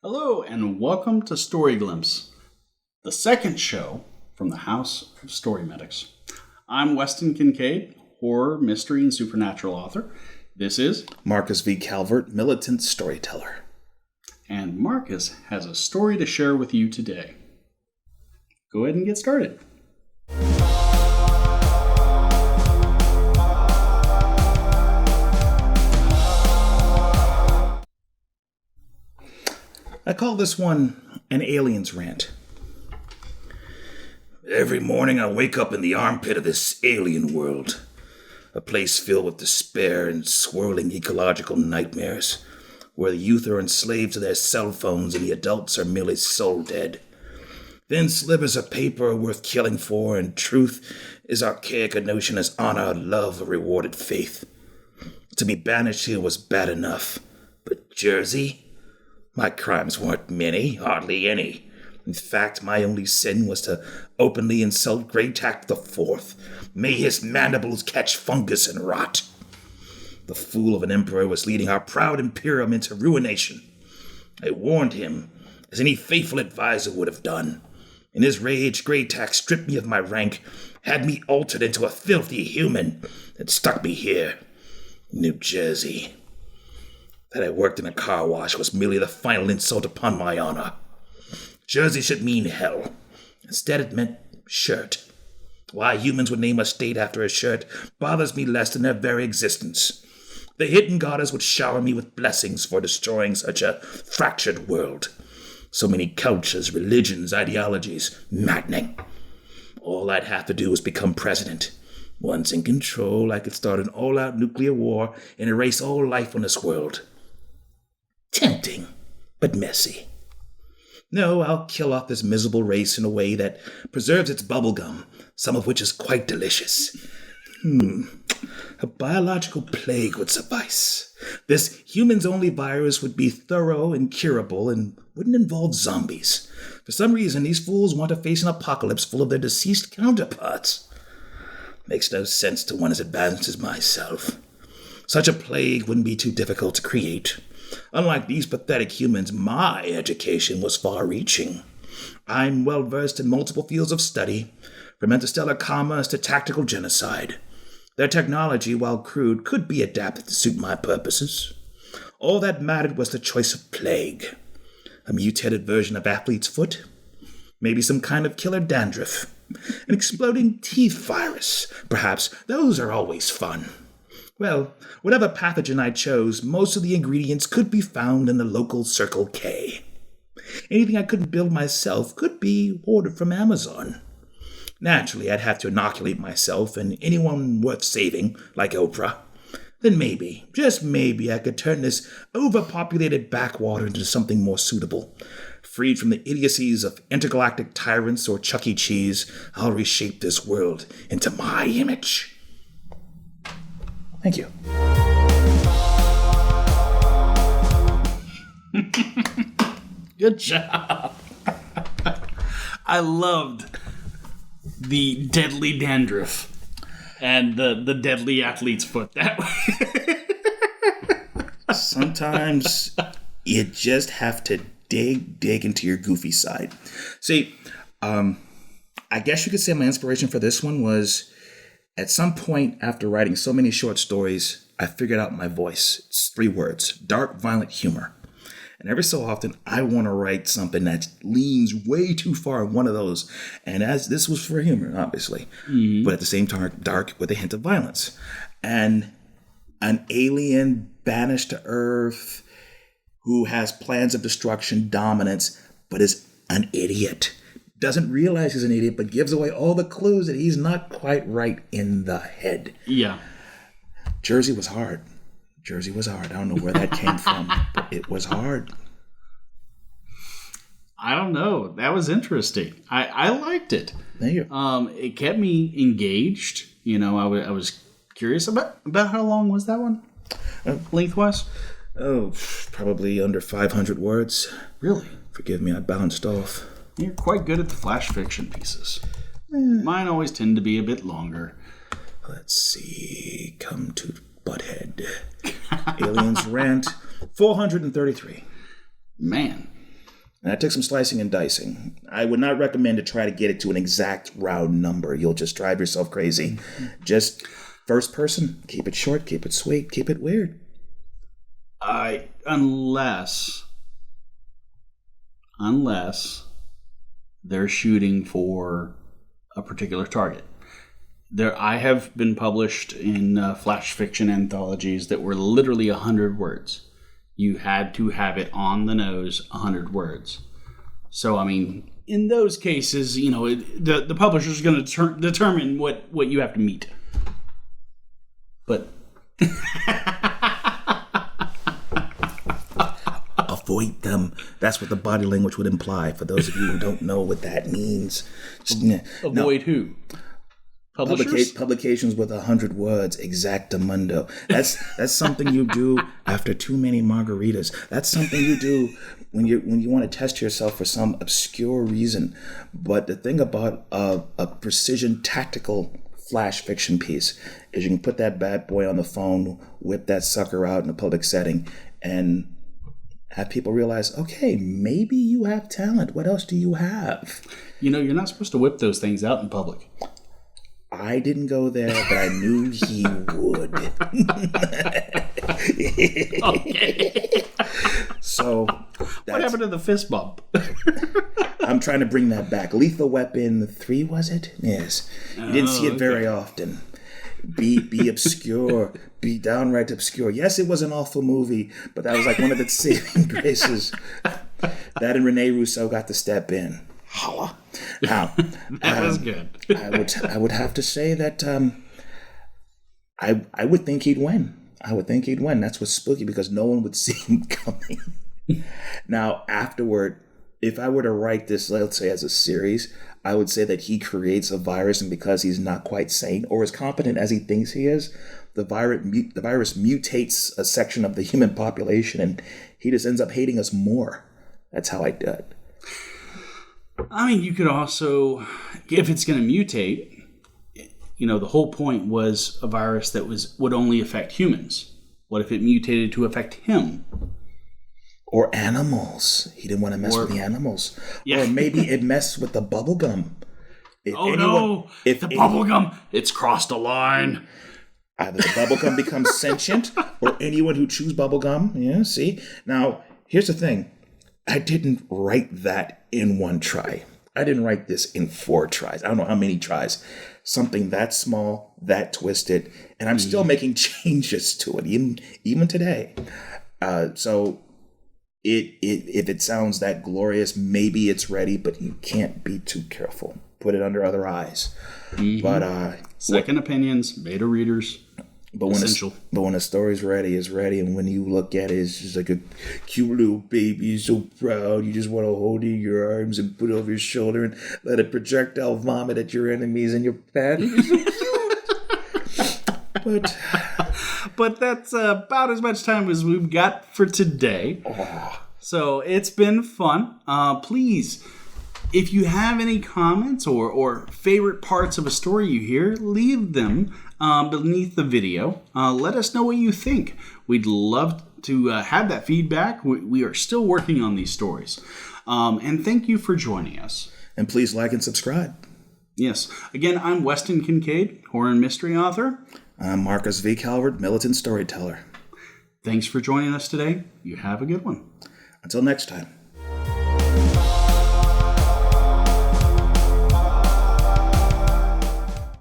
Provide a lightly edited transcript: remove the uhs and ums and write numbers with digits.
Hello, and welcome to Story Glimpse, the second show from the House of Story Medics. I'm Weston Kincade, horror, mystery, and supernatural author. This is Marcus V. Calvert, militant storyteller. And Marcus has a story to share with you today. Go ahead and get started. I call this one an Aliens Rant. Every morning I wake up in the armpit of this alien world, a place filled with despair and swirling ecological nightmares, where the youth are enslaved to their cell phones and the adults are merely soul dead. Thin slivers of paper are worth killing for, and truth is archaic a notion as honor, love, or rewarded faith. To be banished here was bad enough, but Jersey? My crimes weren't many, hardly any. In fact, my only sin was to openly insult Greytack the Fourth. May his mandibles catch fungus and rot. The fool of an emperor was leading our proud imperium into ruination. I warned him, as any faithful advisor would have done. In his rage, Greytack stripped me of my rank, had me altered into a filthy human, and stuck me here, New Jersey. That I worked in a car wash was merely the final insult upon my honor. Jersey should mean hell. Instead, it meant shirt. Why humans would name a state after a shirt bothers me less than their very existence. The hidden goddess would shower me with blessings for destroying such a fractured world. So many cultures, religions, ideologies. Maddening. All I'd have to do was become president. Once in control, I could start an all-out nuclear war and erase all life on this world. Tempting, but messy. No, I'll kill off this miserable race in a way that preserves its bubblegum, some of which is quite delicious. A biological plague would suffice. This humans-only virus would be thorough and curable and wouldn't involve zombies. For some reason, these fools want to face an apocalypse full of their deceased counterparts. Makes no sense to one as advanced as myself. Such a plague wouldn't be too difficult to create. Unlike these pathetic humans, my education was far-reaching. I'm well-versed in multiple fields of study, from interstellar commerce to tactical genocide. Their technology, while crude, could be adapted to suit my purposes. All that mattered was the choice of plague. A mutated version of athlete's foot? Maybe some kind of killer dandruff. An exploding teeth virus, perhaps. Those are always fun. Well, whatever pathogen I chose, most of the ingredients could be found in the local Circle K. Anything I couldn't build myself could be ordered from Amazon. Naturally, I'd have to inoculate myself and anyone worth saving, like Oprah. Then maybe, just maybe, I could turn this overpopulated backwater into something more suitable. Freed from the idiocies of intergalactic tyrants or Chuck E. Cheese, I'll reshape this world into my image. Thank you. Good job. I loved the deadly dandruff and the deadly athlete's foot that way. Sometimes you just have to dig into your goofy side. See, I guess you could say my inspiration for this one was at some point after writing so many short stories, I figured out my voice. It's 3 words: dark, violent humor. And every so often, I want to write something that leans way too far in one of those. And as this was for humor, obviously, but at the same time, dark with a hint of violence. And an alien banished to Earth who has plans of destruction, dominance, but is an idiot. Doesn't realize he's an idiot, but gives away all the clues that he's not quite right in the head. Yeah. Jersey was hard. I don't know where that came from, but it was hard. I don't know. That was interesting. I liked it. Thank you. It kept me engaged. You know, I was curious about how long was that one? Lengthwise? Oh, probably under 500 words. Really? Forgive me, I bounced off. You're quite good at the flash fiction pieces. Mine always tend to be a bit longer. Let's see. Come to Butthead. Aliens Rant 433. Man. And that took some slicing and dicing. I would not recommend to try to get it to an exact round number. You'll just drive yourself crazy. Just first person, keep it short, keep it sweet, keep it weird. Unless they're shooting for a particular target. I have been published in flash fiction anthologies that were literally 100 words. You had to have it on the nose, 100 words. So, I mean, in those cases, the publisher's going to determine what you have to meet. But avoid them. That's what the body language would imply. For those of you who don't know what that means, avoid who? Publications with 100 words, exactamundo. That's something you do after too many margaritas. That's something you do when you want to test yourself for some obscure reason. But the thing about a precision tactical flash fiction piece is you can put that bad boy on the phone, whip that sucker out in a public setting, and have people realize, okay, maybe you have talent. What else do you have? You're not supposed to whip those things out in public. I didn't go there, but I knew he would. Okay. So, what happened to the fist bump? I'm trying to bring that back. Lethal Weapon 3, was it? Yes. You didn't see it very often. Be obscure. Be downright obscure. Yes, it was an awful movie, but that was like one of its saving graces. That and Rene Russo got to step in. Holla. Now, that was good. I would have to say that I would think he'd win. I would think he'd win. That's what's spooky, because no one would see him coming. Now, afterward, if I were to write this, let's say, as a series, I would say that he creates a virus, and because he's not quite sane or as competent as he thinks he is, the virus mutates a section of the human population, and he just ends up hating us more. That's how I do it. I mean, you could also, if it's going to mutate, the whole point was a virus that would only affect humans. What if it mutated to affect him? Or animals. He didn't want to mess with the animals. Yeah. Or maybe it messed with the bubble gum. The bubble gum, it's crossed a line. Either the bubble gum becomes sentient, or anyone who chews bubble gum. Yeah, see? Now, here's the thing. I didn't write that in one try. I didn't write this in 4 tries. I don't know how many tries. Something that small, that twisted, and I'm still making changes to it, even today. So if it sounds that glorious, maybe it's ready, but you can't be too careful. Put it under other eyes. Mm-hmm. But second opinions, beta readers. Essential. But when a story's ready, it's ready. And when you look at it, it's just like a cute little baby. You're so proud. You just want to hold it in your arms and put it over your shoulder and let it projectile vomit at your enemies and your pet. You're so cute. But that's about as much time as we've got for today. Oh. So it's been fun. Please, if you have any comments or favorite parts of a story you hear, leave them beneath the video. Let us know what you think. We'd love to have that feedback. We are still working on these stories. And thank you for joining us. And please like and subscribe. Yes. Again, I'm Weston Kincade, horror and mystery author. I'm Marcus V. Calvert, militant storyteller. Thanks for joining us today. You have a good one. Until next time.